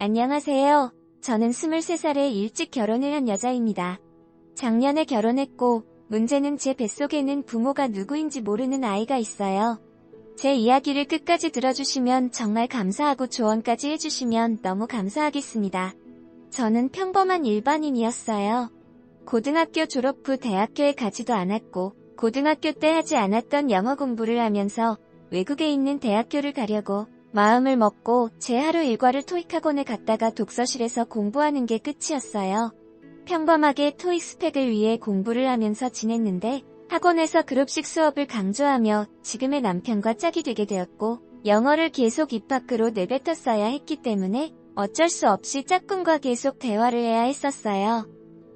안녕하세요. 저는 23살에 일찍 결혼을 한 여자입니다. 작년에 결혼했고, 문제는 제 뱃속에는 부모가 누구인지 모르는 아이가 있어요. 제 이야기를 끝까지 들어주시면 정말 감사하고 조언까지 해주시면 너무 감사하겠습니다. 저는 평범한 일반인이었어요. 고등학교 졸업 후 대학교에 가지도 않았고, 고등학교 때 하지 않았던 영어 공부를 하면서 외국에 있는 대학교를 가려고 마음을 먹고 제 하루 일과를 토익 학원에 갔다가 독서실에서 공부하는 게 끝이었어요. 평범하게 토익 스펙을 위해 공부를 하면서 지냈는데 학원에서 그룹식 수업을 강조하며 지금의 남편과 짝이 되게 되었고 영어를 계속 입 밖으로 내뱉었어야 했기 때문에 어쩔 수 없이 짝꿍과 계속 대화를 해야 했었어요.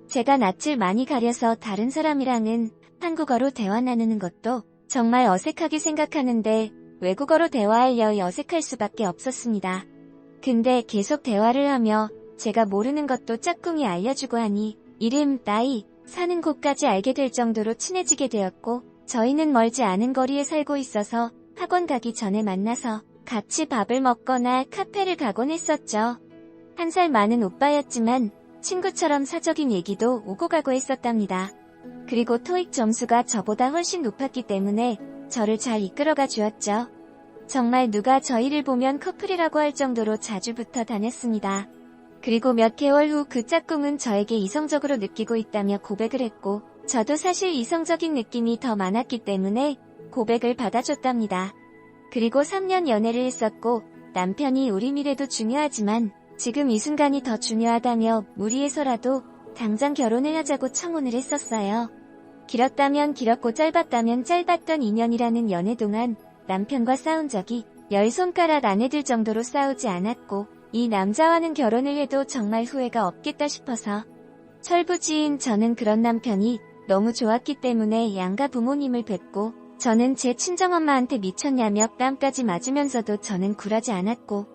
제가 낯을 많이 가려서 다른 사람이랑은 한국어로 대화 나누는 것도 정말 어색하게 생각하는데 외국어로 대화하려 어색할 수밖에 없었습니다. 근데 계속 대화를 하며 제가 모르는 것도 짝꿍이 알려주고 하니 이름, 나이, 사는 곳까지 알게 될 정도로 친해지게 되었고 저희는 멀지 않은 거리에 살고 있어서 학원 가기 전에 만나서 같이 밥을 먹거나 카페를 가곤 했었죠. 1살 많은 오빠였지만 친구처럼 사적인 얘기도 오고 가고 했었답니다. 그리고 토익 점수가 저보다 훨씬 높았기 때문에 저를 잘 이끌어가 주었죠. 정말 누가 저희를 보면 커플이라고 할 정도로 자주 붙어 다녔습니다. 그리고 몇 개월 후 그 짝꿍은 저에게 이성적으로 느끼고 있다며 고백을 했고 저도 사실 이성적인 느낌이 더 많았기 때문에 고백을 받아줬답니다. 그리고 3년 연애를 했었고 남편이 우리 미래도 중요하지만 지금 이 순간이 더 중요하다며 무리해서라도 당장 결혼을 하자고 청혼을 했었어요. 길었다면 길었고 짧았다면 짧았던 2년이라는 연애 동안 남편과 싸운 적이 10손가락 안에 들 정도로 싸우지 않았고 이 남자와는 결혼을 해도 정말 후회가 없겠다 싶어서 철부지인 저는 그런 남편이 너무 좋았기 때문에 양가 부모님을 뵙고 저는 제 친정엄마한테 미쳤냐며 뺨까지 맞으면서도 저는 굴하지 않았고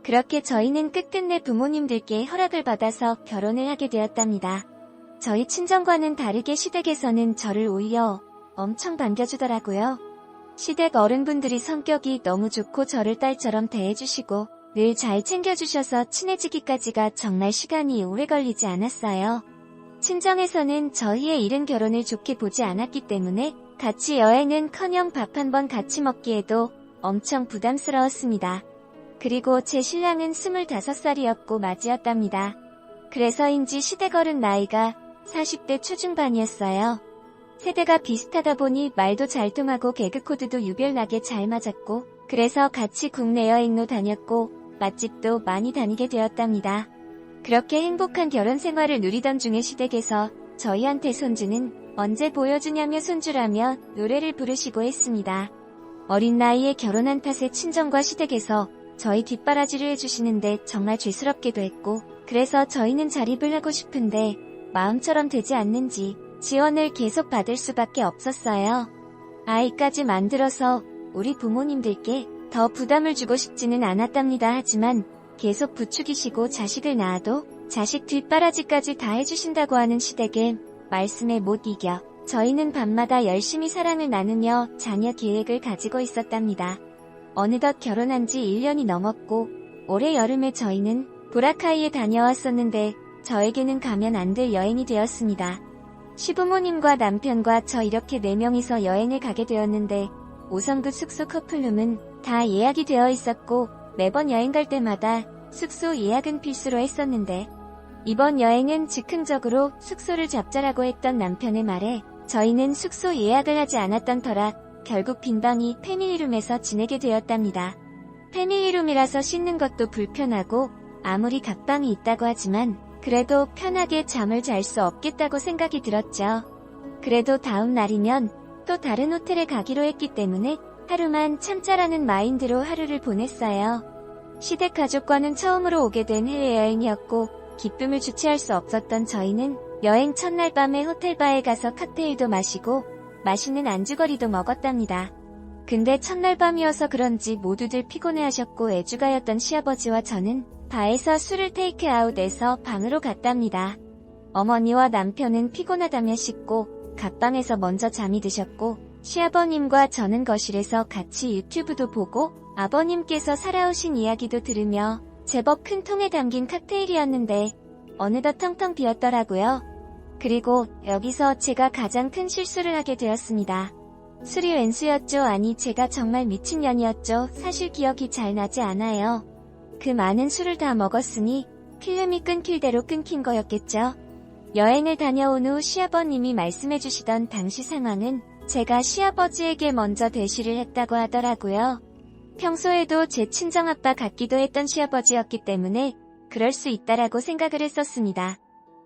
그렇게 저희는 끝끝내 부모님들께 허락을 받아서 결혼을 하게 되었답니다. 저희 친정과는 다르게 시댁에서는 저를 오히려 엄청 반겨주더라고요. 시댁 어른분들이 성격이 너무 좋고 저를 딸처럼 대해주시고 늘 잘 챙겨주셔서 친해지기까지가 정말 시간이 오래 걸리지 않았어요. 친정에서는 저희의 이른 결혼을 좋게 보지 않았기 때문에 같이 여행은커녕 밥 한 번 같이 먹기에도 엄청 부담스러웠습니다. 그리고 제 신랑은 25살이었고 맞이였답니다. 그래서인지 시댁어른 나이가 40대 초중반이었어요. 세대가 비슷하다 보니 말도 잘 통하고 개그 코드도 유별나게 잘 맞았고 그래서 같이 국내 여행도 다녔고 맛집도 많이 다니게 되었답니다. 그렇게 행복한 결혼 생활을 누리던 중에 시댁에서 저희한테 손주는 언제 보여주냐며 손주라며 노래를 부르시고 했습니다. 어린 나이에 결혼한 탓에 친정과 시댁에서 저희 뒷바라지를 해주시는데 정말 죄스럽기도 했고 그래서 저희는 자립을 하고 싶은데 마음처럼 되지 않는지 지원을 계속 받을 수밖에 없었어요. 아이까지 만들어서 우리 부모님들께 더 부담을 주고 싶지는 않았답니다. 하지만 계속 부추기시고 자식을 낳아도 자식 뒷바라지까지 다 해주신다고 하는 시댁의 말씀에 못 이겨 저희는 밤마다 열심히 사랑을 나누며 자녀 계획을 가지고 있었답니다. 어느덧 결혼한 지 1년이 넘었고 올해 여름에 저희는 보라카이에 다녀왔었는데 저에게는 가면 안 될 여행이 되었습니다. 시부모님과 남편과 저 이렇게 4명이서 여행을 가게 되었는데 5성급 숙소 커플룸은 다 예약이 되어 있었고 매번 여행 갈 때마다 숙소 예약은 필수로 했었는데 이번 여행은 즉흥적으로 숙소를 잡자라고 했던 남편의 말에 저희는 숙소 예약을 하지 않았던 터라 결국 빈방이 패밀리룸에서 지내게 되었답니다. 패밀리룸이라서 씻는 것도 불편하고 아무리 각방이 있다고 하지만 그래도 편하게 잠을 잘 수 없겠다고 생각이 들었죠. 그래도 다음 날이면 또 다른 호텔에 가기로 했기 때문에 하루만 참자라는 마인드로 하루를 보냈어요. 시댁 가족과는 처음으로 오게 된 해외여행이었고 기쁨을 주체할 수 없었던 저희는 여행 첫날 밤에 호텔바에 가서 칵테일도 마시고 맛있는 안주거리도 먹었답니다. 근데 첫날 밤이어서 그런지 모두들 피곤해하셨고 애주가였던 시아버지와 저는 바에서 술을 테이크아웃해서 방으로 갔답니다. 어머니와 남편은 피곤하다며 씻고 각방에서 먼저 잠이 드셨고 시아버님과 저는 거실에서 같이 유튜브도 보고 아버님께서 살아오신 이야기도 들으며 제법 큰 통에 담긴 칵테일이었는데 어느덧 텅텅 비었더라고요. 그리고 여기서 제가 가장 큰 실수를 하게 되었습니다. 술이 웬수였죠? 아니, 제가 정말 미친년이었죠. 사실 기억이 잘 나지 않아요. 그 많은 술을 다 먹었으니 필름이 끊길 대로 끊긴 거였겠죠. 여행을 다녀온 후 시아버님이 말씀해주시던 당시 상황은 제가 시아버지에게 먼저 대시를 했다고 하더라고요. 평소에도 제 친정아빠 같기도 했던 시아버지였기 때문에 그럴 수 있다라고 생각을 했었습니다.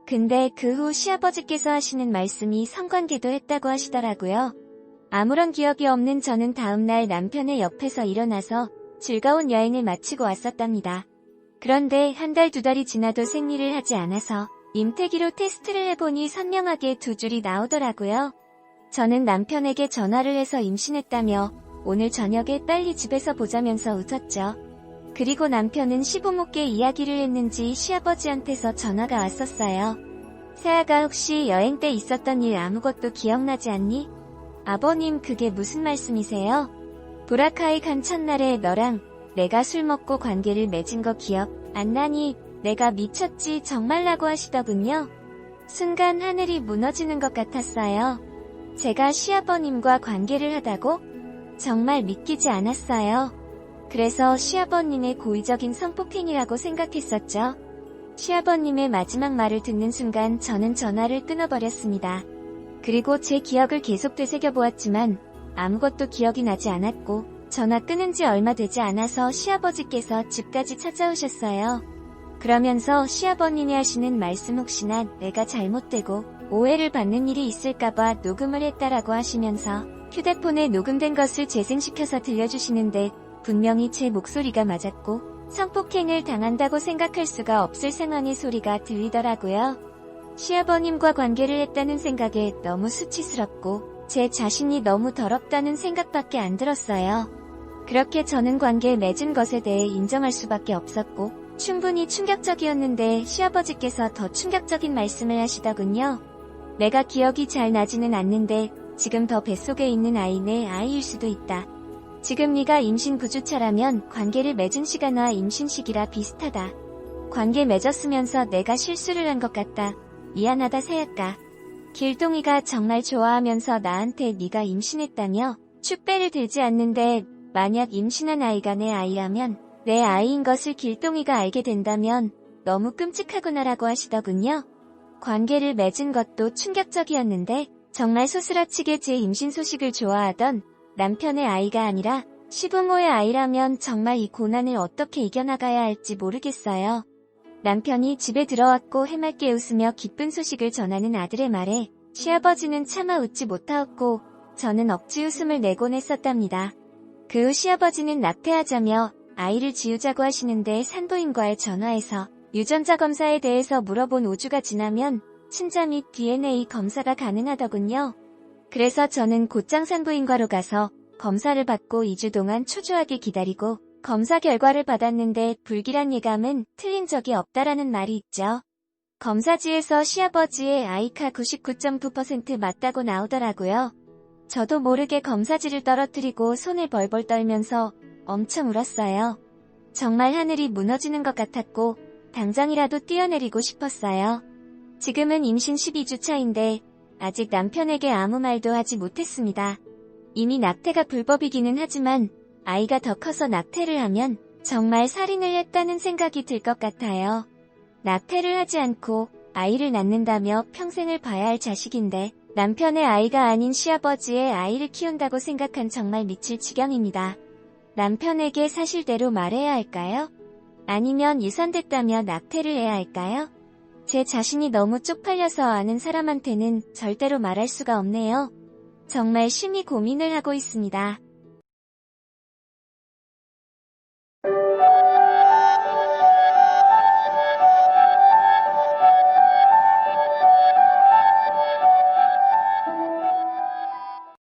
근데 그 후 시아버지께서 하시는 말씀이 성관계도 했다고 하시더라고요. 아무런 기억이 없는 저는 다음날 남편의 옆에서 일어나서 즐거운 여행을 마치고 왔었답니다. 그런데 한 달 두 달이 지나도 생리를 하지 않아서 임태기로 테스트를 해보니 선명하게 2줄이 나오더라고요. 저는 남편에게 전화를 해서 임신했다며 오늘 저녁에 빨리 집에서 보자면서 웃었죠. 그리고 남편은 시부모께 이야기를 했는지 시아버지한테서 전화가 왔었어요. 세아가 혹시 여행 때 있었던 일 아무것도 기억나지 않니? 아버님, 그게 무슨 말씀이세요? 보라카이 간 첫날에 너랑 내가 술 먹고 관계를 맺은 거 기억 안 나니? 내가 미쳤지 정말라고 하시더군요. 순간 하늘이 무너지는 것 같았어요. 제가 시아버님과 관계를 하다고? 정말 믿기지 않았어요. 그래서 시아버님의 고의적인 성폭행이라고 생각했었죠. 시아버님의 마지막 말을 듣는 순간 저는 전화를 끊어버렸습니다. 그리고 제 기억을 계속 되새겨보았지만 아무것도 기억이 나지 않았고 전화 끊은 지 얼마 되지 않아서 시아버지께서 집까지 찾아오셨어요. 그러면서 시아버님이 하시는 말씀, 혹시나 내가 잘못되고 오해를 받는 일이 있을까봐 녹음을 했다라고 하시면서 휴대폰에 녹음된 것을 재생시켜서 들려주시는데 분명히 제 목소리가 맞았고 성폭행을 당한다고 생각할 수가 없을 상황의 소리가 들리더라고요. 시아버님과 관계를 했다는 생각에 너무 수치스럽고 제 자신이 너무 더럽다는 생각밖에 안 들었어요. 그렇게 저는 관계 맺은 것에 대해 인정할 수밖에 없었고 충분히 충격적이었는데 시아버지께서 더 충격적인 말씀을 하시더군요. 내가 기억이 잘 나지는 않는데 지금 더 뱃속에 있는 아이 내 아이일 수도 있다. 지금 네가 임신 9주차라면 관계를 맺은 시간과 임신 시기라 비슷하다. 관계 맺었으면서 내가 실수를 한 것 같다. 미안하다 세아까. 길동이가 정말 좋아하면서 나한테 네가 임신했다며 축배를 들지 않는데 만약 임신한 아이가 내 아이라면 내 아이인 것을 길동이가 알게 된다면 너무 끔찍하구나라고 하시더군요. 관계를 맺은 것도 충격적이었는데 정말 소스라치게 제 임신 소식을 좋아하던 남편의 아이가 아니라 시부모의 아이라면 정말 이 고난을 어떻게 이겨나가야 할지 모르겠어요. 남편이 집에 들어왔고 해맑게 웃으며 기쁜 소식을 전하는 아들의 말에 시아버지는 차마 웃지 못하였고 저는 억지 웃음을 내곤 했었답니다. 그 후 시아버지는 낙태하자며 아이를 지우자고 하시는데 산부인과에 전화해서 유전자 검사에 대해서 물어본 5주가 지나면 친자 및 DNA 검사가 가능하더군요. 그래서 저는 곧장 산부인과로 가서 검사를 받고 2주 동안 초조하게 기다리고 검사 결과를 받았는데 불길한 예감은 틀린 적이 없다라는 말이 있죠. 검사지에서 시아버지의 아이카 99.9% 맞다고 나오더라고요. 저도 모르게 검사지를 떨어뜨리고 손을 벌벌 떨면서 엄청 울었어요. 정말 하늘이 무너지는 것 같았고 당장이라도 뛰어내리고 싶었어요. 지금은 임신 12주 차인데 아직 남편에게 아무 말도 하지 못했습니다. 이미 낙태가 불법이기는 하지만 아이가 더 커서 낙태를 하면 정말 살인을 했다는 생각이 들 것 같아요. 낙태를 하지 않고 아이를 낳는다며 평생을 봐야 할 자식인데 남편의 아이가 아닌 시아버지의 아이를 키운다고 생각한 정말 미칠 지경입니다. 남편에게 사실대로 말해야 할까요? 아니면 유산됐다며 낙태를 해야 할까요? 제 자신이 너무 쪽팔려서 아는 사람한테는 절대로 말할 수가 없네요. 정말 심히 고민을 하고 있습니다.